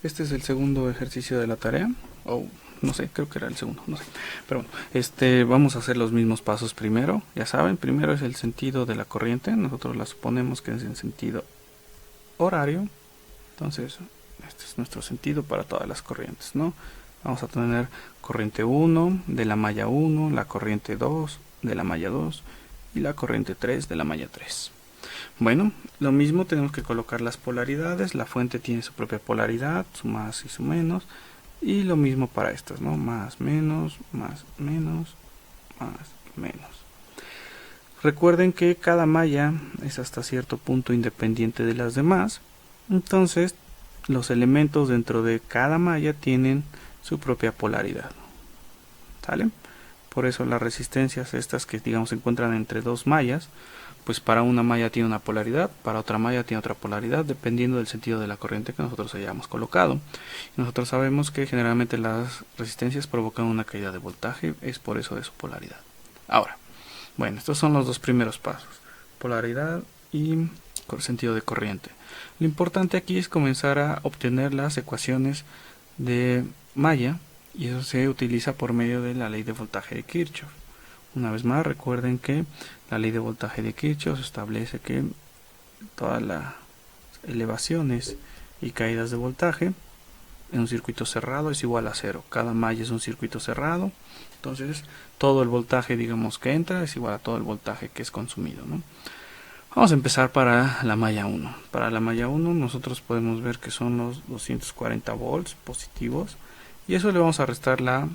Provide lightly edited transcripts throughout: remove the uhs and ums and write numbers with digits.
Este es el segundo ejercicio de la tarea, o no sé, creo que era el segundo, no sé. Pero bueno, vamos a hacer los mismos pasos primero. Ya saben, primero es el sentido de la corriente. Nosotros la suponemos que es en sentido horario. Entonces, este es nuestro sentido para todas las corrientes, ¿no? Vamos a tener corriente 1 de la malla 1, la corriente 2 de la malla 2 y la corriente 3 de la malla 3. Bueno, lo mismo tenemos que colocar las polaridades. La fuente tiene su propia polaridad, su más y su menos. Y lo mismo para estas, ¿no? Más, menos, más, menos, más, menos. Recuerden que cada malla es hasta cierto punto independiente de las demás. Entonces, los elementos dentro de cada malla tienen su propia polaridad. ¿Sale? Por eso las resistencias estas que digamos se encuentran entre dos mallas, pues para una malla tiene una polaridad, para otra malla tiene otra polaridad, dependiendo del sentido de la corriente que nosotros hayamos colocado. Nosotros sabemos que generalmente las resistencias provocan una caída de voltaje, es por eso de su polaridad. Ahora, bueno, estos son los dos primeros pasos, polaridad y sentido de corriente. Lo importante aquí es comenzar a obtener las ecuaciones de malla, y eso se utiliza por medio de la ley de voltaje de Kirchhoff. Una vez más, recuerden que la ley de voltaje de Kirchhoff establece que todas las elevaciones y caídas de voltaje en un circuito cerrado es igual a cero. Cada malla es un circuito cerrado, entonces todo el voltaje, digamos, que entra es igual a todo el voltaje que es consumido, ¿no? Vamos a empezar para la malla 1. Para la malla 1 nosotros podemos ver que son los 240 volts positivos, y eso le vamos a restar la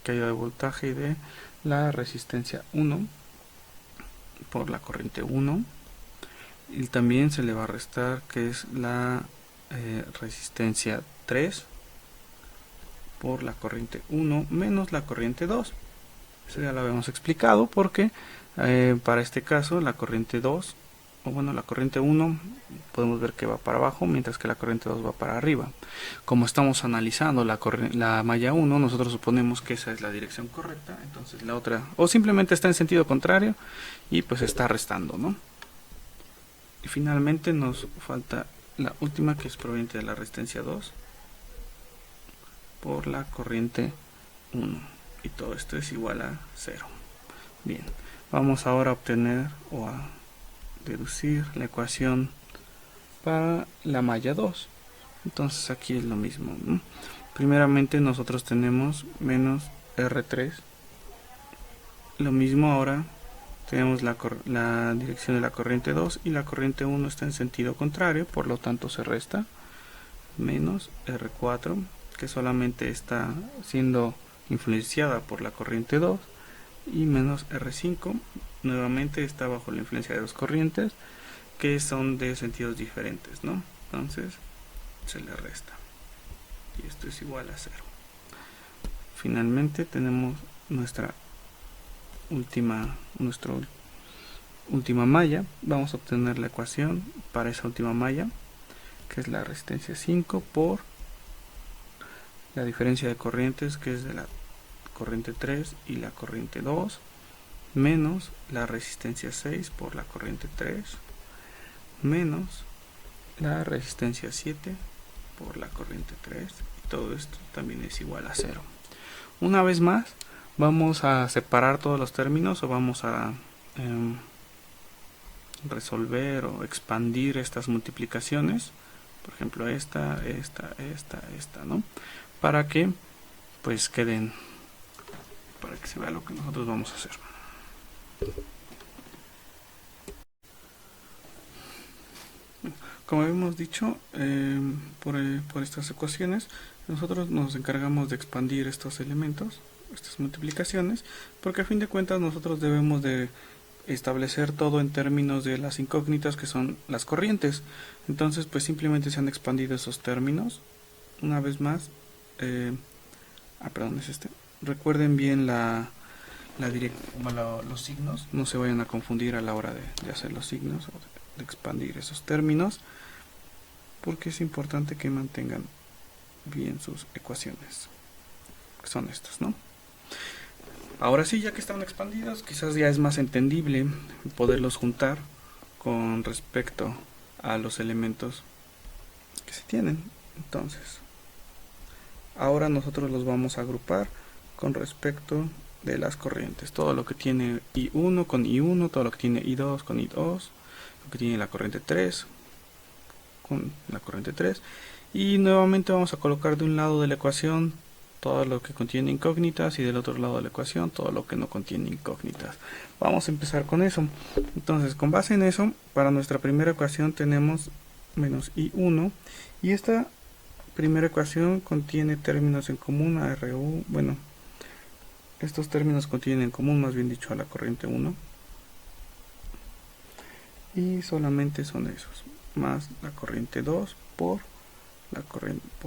caída de voltaje de la resistencia 1 por la corriente 1, y también se le va a restar que es la resistencia 3 por la corriente 1 menos la corriente 2. Eso ya lo habíamos explicado porque para este caso la corriente 2, o bueno, la corriente 1 podemos ver que va para abajo, mientras que la corriente 2 va para arriba. Como estamos analizando la malla 1, nosotros suponemos que esa es la dirección correcta, entonces la otra o simplemente está en sentido contrario y pues está restando, ¿no? Y finalmente nos falta la última, que es proveniente de la resistencia 2 por la corriente 1, y todo esto es igual a 0. Bien, vamos ahora a obtener o a deducir la ecuación para la malla 2. Entonces aquí es lo mismo, ¿no? Primeramente nosotros tenemos menos R3. Lo mismo ahora tenemos la dirección de la corriente 2 y la corriente 1 está en sentido contrario, por lo tanto se resta menos R4, que solamente está siendo influenciada por la corriente 2, y menos R5, nuevamente está bajo la influencia de dos corrientes que son de sentidos diferentes, ¿no? Entonces se le resta y esto es igual a 0. Finalmente tenemos nuestra última malla. Vamos a obtener la ecuación para esa última malla, que es la resistencia 5 por la diferencia de corrientes, que es de la corriente 3 y la corriente 2, menos la resistencia 6 por la corriente 3, menos la resistencia 7 por la corriente 3, y todo esto también es igual a 0. Una vez más vamos a separar todos los términos, o vamos a resolver o expandir estas multiplicaciones, por ejemplo esta, ¿no? Para que pues queden, para que se vea lo que nosotros vamos a hacer. Como habíamos dicho, por estas ecuaciones nosotros nos encargamos de expandir estos elementos, estas multiplicaciones, porque a fin de cuentas nosotros debemos de establecer todo en términos de las incógnitas, que son las corrientes. Entonces pues simplemente se han expandido esos términos. Una vez más, perdón, es este. Recuerden bien los signos, no se vayan a confundir a la hora de hacer los signos o de expandir esos términos, porque es importante que mantengan bien sus ecuaciones, que son estas, ¿no? Ahora sí, ya que están expandidos, quizás ya es más entendible poderlos juntar con respecto a los elementos que se tienen. Entonces, Ahora nosotros los vamos a agrupar con respecto de las corrientes. Todo lo que tiene I1 con I1, todo lo que tiene I2 con I2, lo que tiene la corriente 3 con la corriente 3. Y nuevamente vamos a colocar de un lado de la ecuación todo lo que contiene incógnitas y del otro lado de la ecuación todo lo que no contiene incógnitas. Vamos a empezar con eso. Entonces, con base en eso, para nuestra primera ecuación tenemos menos I1 y esta primera ecuación contiene términos en común a RU. Bueno, estos términos contienen en común, más bien dicho, a la corriente 1 y solamente son esos, más la corriente 2 por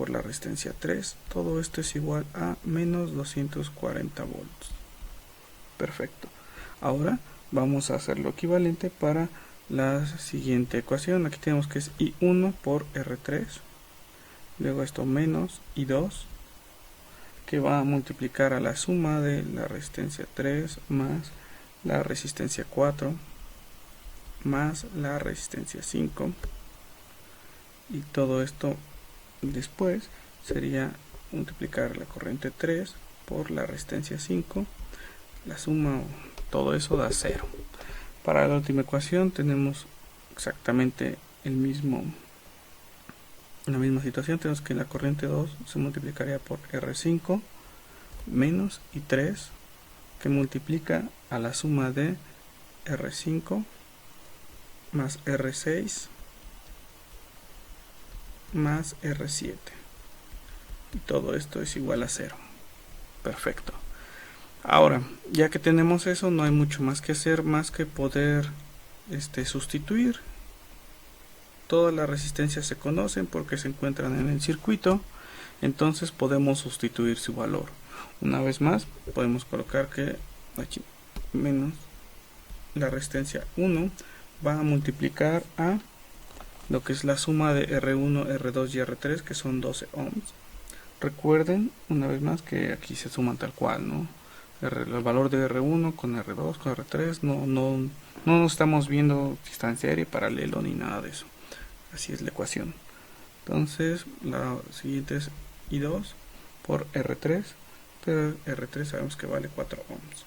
la resistencia 3. Todo esto es igual a menos 240 volts. Perfecto. Ahora vamos a hacer lo equivalente para la siguiente ecuación. Aquí tenemos que es I1 por R3, luego esto menos I2, que va a multiplicar a la suma de la resistencia 3 más la resistencia 4 más la resistencia 5, y todo esto después sería multiplicar la corriente 3 por la resistencia 5, la suma, todo eso da 0. Para la última ecuación tenemos exactamente la misma situación. Tenemos que la corriente 2 se multiplicaría por R5 menos I3, que multiplica a la suma de R5 más R6 más R7, y todo esto es igual a 0. Perfecto. Ahora, ya que tenemos eso, no hay mucho más que hacer, más que poder sustituir. Todas las resistencias se conocen porque se encuentran en el circuito, entonces podemos sustituir su valor. Una vez más, podemos colocar que aquí menos la resistencia 1 va a multiplicar a lo que es la suma de R1, R2 y R3, que son 12 ohms. Recuerden una vez más que aquí se suman tal cual, ¿no? El valor de R1 con R2 con R3, no nos estamos viendo si está en serie, paralelo ni nada de eso. Así es la ecuación. Entonces la siguiente es I2 por R3, pero R3 sabemos que vale 4 ohms.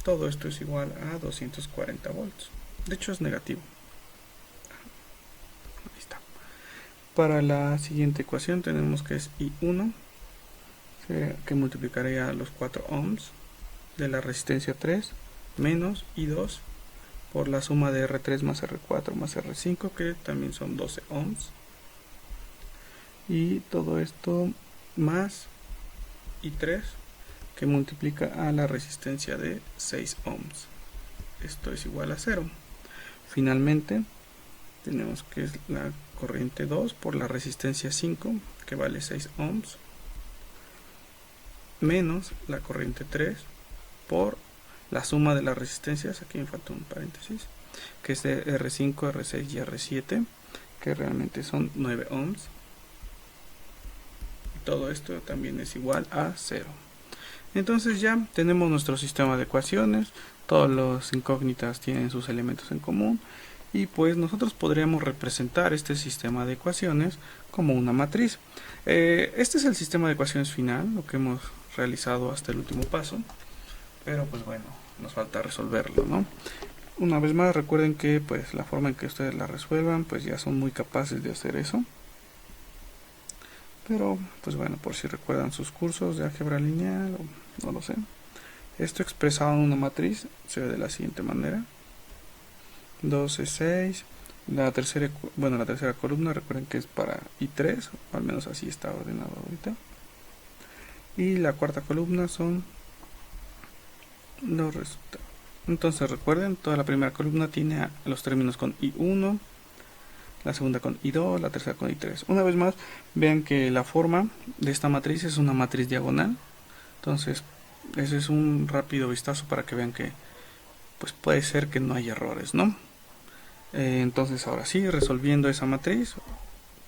Todo esto es igual a 240 volts. De hecho es negativo. Ahí está. Para la siguiente ecuación tenemos que es I1, que multiplicaría los 4 ohms de la resistencia 3 menos I2 por la suma de R3 más R4 más R5, que también son 12 ohms, y todo esto más I3, que multiplica a la resistencia de 6 ohms. Esto es igual a 0. Finalmente tenemos que es la corriente 2 por la resistencia 5, que vale 6 ohms, menos la corriente 3 por la suma de las resistencias, aquí me falta un paréntesis, que es de R5, R6 y R7, que realmente son 9 ohms. Y todo esto también es igual a 0. Entonces ya tenemos nuestro sistema de ecuaciones, todas las incógnitas tienen sus elementos en común, y pues nosotros podríamos representar este sistema de ecuaciones como una matriz. Este es el sistema de ecuaciones final, lo que hemos realizado hasta el último paso, pero pues bueno, nos falta resolverlo, ¿no? Una vez más, recuerden que pues la forma en que ustedes la resuelvan, pues ya son muy capaces de hacer eso. Pero pues bueno, por si recuerdan sus cursos de álgebra lineal, o no lo sé, esto expresado en una matriz se ve de la siguiente manera: 12, 6, la tercera columna, recuerden que es para I3, o al menos así está ordenado ahorita, y la cuarta columna son los resultados. Entonces recuerden, toda la primera columna tiene los términos con I1, la segunda con I2, la tercera con I3. Una vez más, vean que la forma de esta matriz es una matriz diagonal. Entonces, ese es un rápido vistazo para que vean que pues puede ser que no haya errores, ¿no? Entonces, ahora sí, resolviendo esa matriz,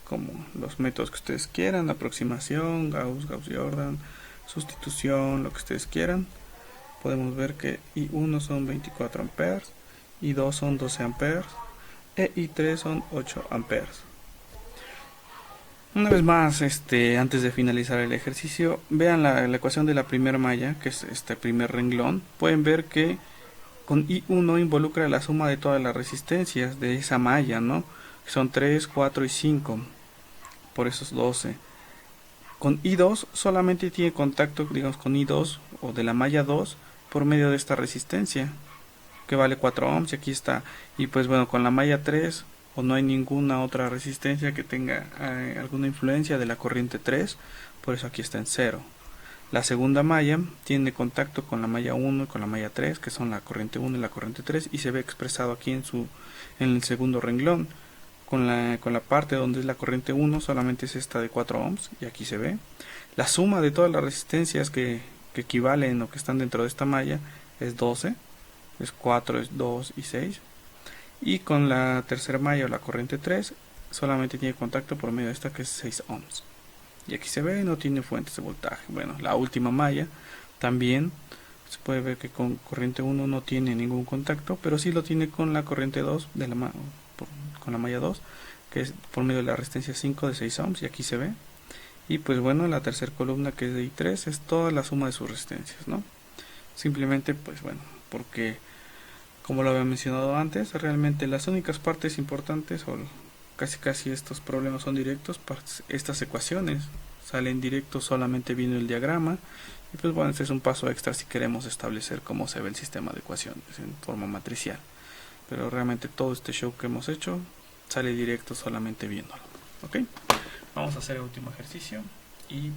como los métodos que ustedes quieran, aproximación, Gauss-Jordan, sustitución, lo que ustedes quieran, podemos ver que I1 son 24 amperes, I2 son 12 amperes, e I3 son 8 amperes. Una vez más, antes de finalizar el ejercicio, vean la ecuación de la primera malla, que es este primer renglón. Pueden ver que con I1 involucra la suma de todas las resistencias de esa malla, ¿no? Que son 3, 4 y 5, por eso es 12. Con I2 solamente tiene contacto, digamos, con I2 o de la malla 2 por medio de esta resistencia, que vale 4 ohms, y aquí está. Y pues bueno, con la malla 3 o no hay ninguna otra resistencia que tenga alguna influencia de la corriente 3, por eso aquí está en 0. La segunda malla tiene contacto con la malla 1 y con la malla 3, que son la corriente 1 y la corriente 3, y se ve expresado aquí en el segundo renglón. Con la parte donde es la corriente 1 solamente es esta de 4 ohms, y aquí se ve. La suma de todas las resistencias que equivalen o que están dentro de esta malla es 12, es 4, es 2 y 6. Y con la tercera malla o la corriente 3 solamente tiene contacto por medio de esta, que es 6 ohms. Y aquí se ve, no tiene fuentes de voltaje. Bueno, la última malla también se puede ver que con corriente 1 no tiene ningún contacto, pero sí lo tiene con la corriente 2 con la malla 2, que es por medio de la resistencia 5 de 6 ohms, y aquí se ve. Y pues bueno, la tercera columna, que es de I3, es toda la suma de sus resistencias, ¿no? Simplemente pues bueno, porque como lo había mencionado antes, realmente las únicas partes importantes, o casi estos problemas son directos, estas ecuaciones salen directos solamente viendo el diagrama. Y pues bueno, este es un paso extra si queremos establecer cómo se ve el sistema de ecuaciones en forma matricial. Pero realmente todo este show que hemos hecho sale directo solamente viéndolo. Ok, vamos a hacer el último ejercicio y